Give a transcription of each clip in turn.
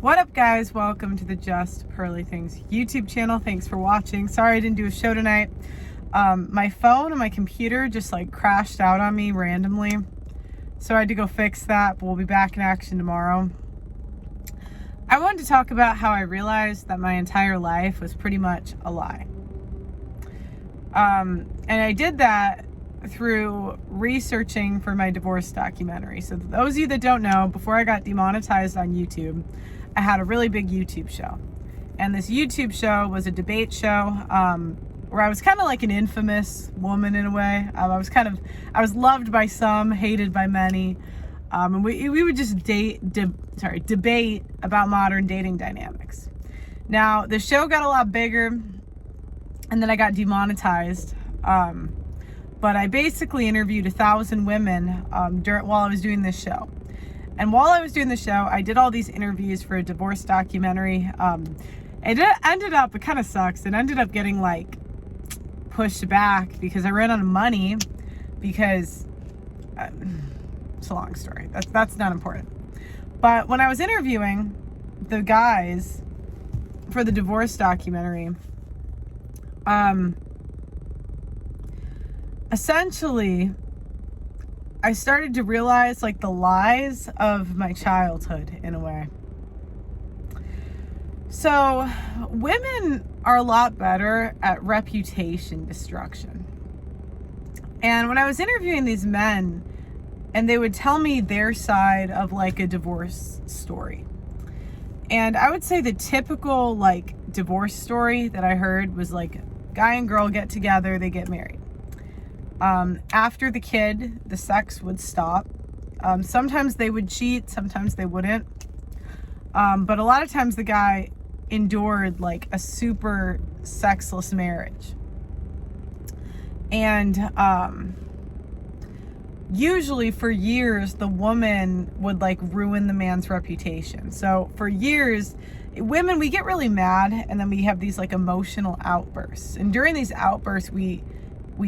What up, guys? Welcome to the Just Pearly Things YouTube channel. Thanks for watching. Sorry I didn't do a show tonight. My phone and my computer just like crashed out on me randomly, so I had to go fix that, but we'll be back in action tomorrow. I wanted to talk about how I realized that my entire life was pretty much a lie. And I did that through researching for my divorce documentary. So those of you that don't know, before I got demonetized on YouTube, I had a really big YouTube show. And this YouTube show was a debate show where I was kind of like an infamous woman in a way. I was loved by some, hated by many. And we would just debate about modern dating dynamics. Now, the show got a lot bigger, and then I got demonetized. But I basically interviewed 1,000 women while I was doing this show. And while I was doing the show, I did all these interviews for a divorce documentary. It ended up, it kind of sucks, it ended up getting like pushed back because I ran out of money because, it's a long story. That's not important. But when I was interviewing the guys for the divorce documentary, essentially, I started to realize like the lies of my childhood in a way. So women are a lot better at reputation destruction. And when I was interviewing these men and they would tell me their side of like a divorce story, and I would say the typical like divorce story that I heard was like guy and girl get together, they get married. After the kid, the sex would stop. Sometimes they would cheat, sometimes they wouldn't. But a lot of times the guy endured like a super sexless marriage. And usually for years, the woman would like ruin the man's reputation. So for years, women, we get really mad and then we have these like emotional outbursts. And during these outbursts, we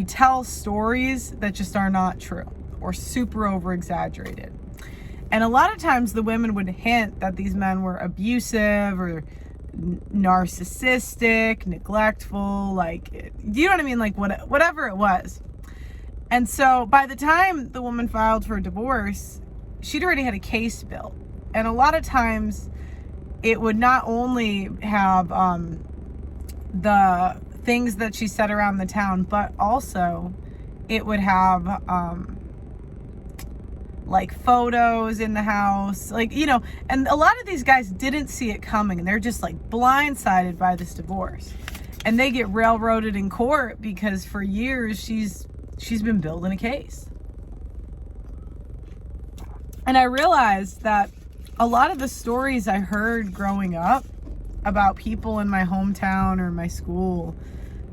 tell stories that just are not true or super over exaggerated. And a lot of times the women would hint that these men were abusive or narcissistic, neglectful, like, you know what I mean? Like whatever it was. And so by the time the woman filed for a divorce, she'd already had a case built. And a lot of times it would not only have the things that she said around the town, but also it would have like photos in the house, like, you know, and a lot of these guys didn't see it coming and they're just like blindsided by this divorce, and they get railroaded in court because for years she's been building a case. And I realized that a lot of the stories I heard growing up about people in my hometown or my school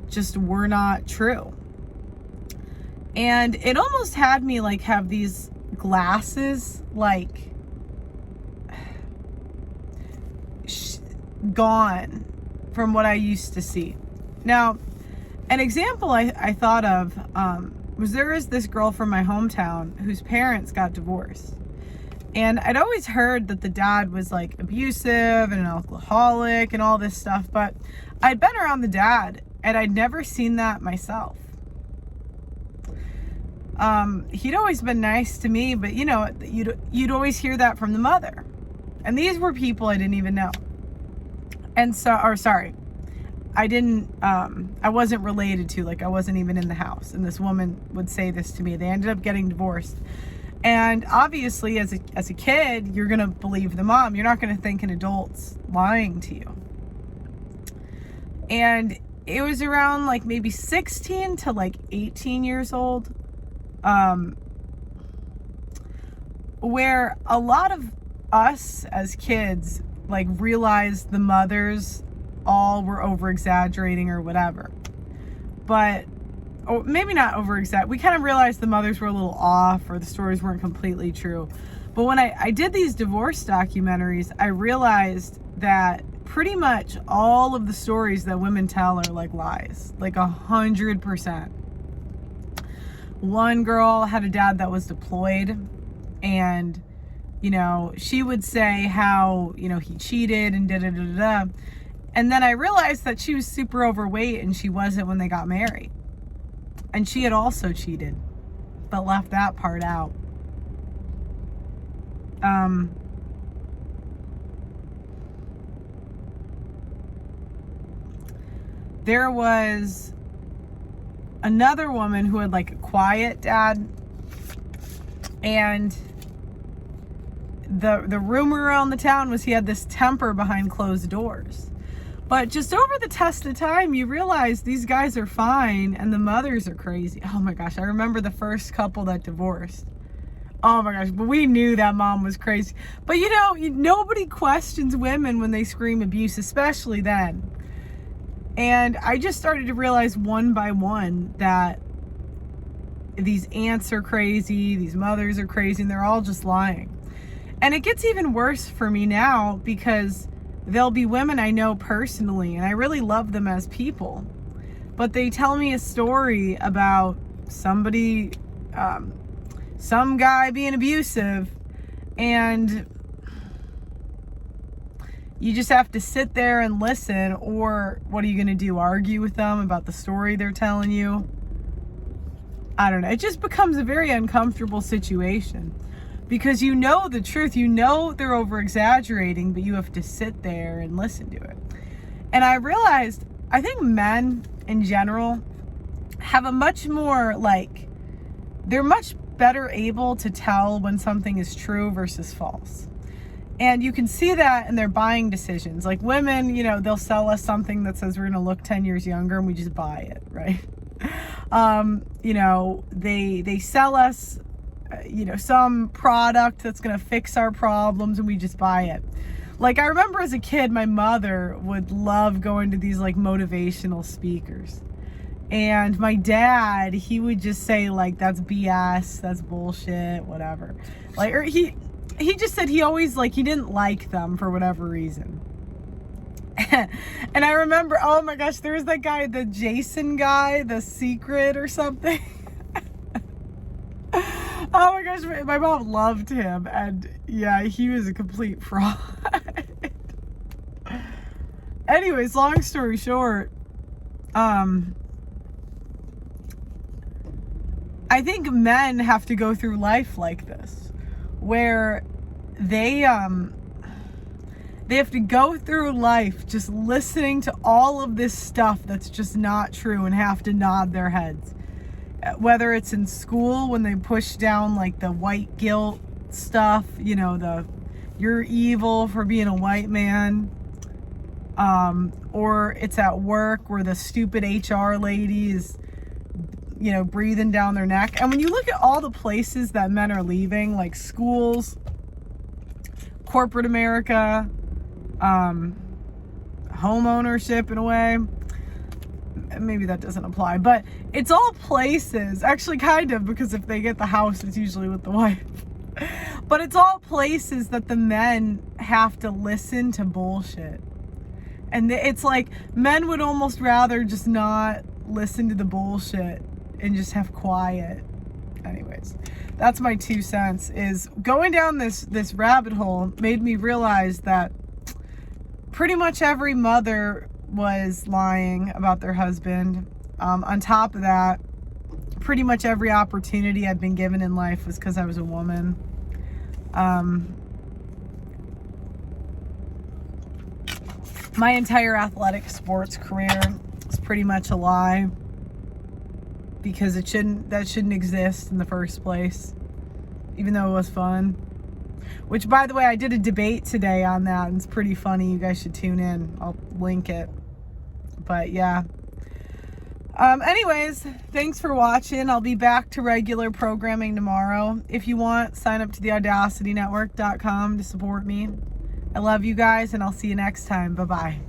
just were not true. And it almost had me like have these glasses like gone from what I used to see. Now, an example I thought of was there is this girl from my hometown whose parents got divorced. And I'd always heard that the dad was like abusive and an alcoholic and all this stuff, but I'd been around the dad and I'd never seen that myself. He'd always been nice to me, but you know, you'd always hear that from the mother. And these were people I didn't even know. And so, or sorry, I wasn't related to, like I wasn't even in the house. And this woman would say this to me. They ended up getting divorced. And obviously as a kid, you're going to believe the mom. You're not going to think an adult's lying to you. And it was around like maybe 16 to like 18 years old, where a lot of us as kids like realized the mothers all were over exaggerating or whatever. But or maybe not over exaggerate. We kind of realized the mothers were a little off or the stories weren't completely true. But when I did these divorce documentaries, I realized that pretty much all of the stories that women tell are like lies, like 100%. One girl had a dad that was deployed, and you know, she would say how, you know, he cheated and da-da-da-da-da. And then I realized that she was super overweight and she wasn't when they got married. And she had also cheated, but left that part out. There was another woman who had like a quiet dad, and the rumor around the town was he had this temper behind closed doors. But just over the test of time, you realize these guys are fine and the mothers are crazy. Oh my gosh, I remember the first couple that divorced. Oh my gosh, but we knew that mom was crazy. But you know, nobody questions women when they scream abuse, especially then. And I just started to realize one by one that these aunts are crazy, these mothers are crazy, and they're all just lying. And it gets even worse for me now because there'll be women I know personally, and I really love them as people. But they tell me a story about somebody, some guy being abusive, and you just have to sit there and listen, or what are you going to do? Argue with them about the story they're telling you? I don't know. It just becomes a very uncomfortable situation because you know the truth. You know they're over exaggerating, but you have to sit there and listen to it. And I realized, I think men in general have a much more they're much better able to tell when something is true versus false. And you can see that in their buying decisions. Like women, you know, they'll sell us something that says we're going to look 10 years younger and we just buy it, right? You know, they sell us, you know, some product that's going to fix our problems and we just buy it. Like I remember as a kid, my mother would love going to these like motivational speakers. And my dad, he would just say like, that's BS, that's bullshit, whatever. Like, or he just said he always he didn't like them for whatever reason. And I remember, oh my gosh, there was that guy, the Jason guy, The Secret or something. Oh my gosh, my mom loved him. And yeah, he was a complete fraud. Anyways, long story short, I think men have to go through life like this, where they have to go through life just listening to all of this stuff that's just not true and have to nod their heads. Whether it's in school when they push down like the white guilt stuff, you know, you're evil for being a white man, or it's at work where the stupid HR lady is, you know, breathing down their neck. And when you look at all the places that men are leaving, like schools, corporate America, home ownership in a way, maybe that doesn't apply, but it's all places, actually kind of, because if they get the house, it's usually with the wife. But it's all places that the men have to listen to bullshit. And it's like men would almost rather just not listen to the bullshit and just have quiet. Anyways, that's my 2 cents. Is going down this rabbit hole made me realize that pretty much every mother was lying about their husband. On top of that, pretty much every opportunity I've been given in life was because I was a woman. My entire athletic sports career is pretty much a lie, because that shouldn't exist in the first place, even though it was fun. Which, by the way, I did a debate today on that, and it's pretty funny. You guys should tune in. I'll link it. But yeah. Anyways, thanks for watching. I'll be back to regular programming tomorrow. If you want, sign up to the AudacityNetwork.com to support me. I love you guys, and I'll see you next time. Bye-bye.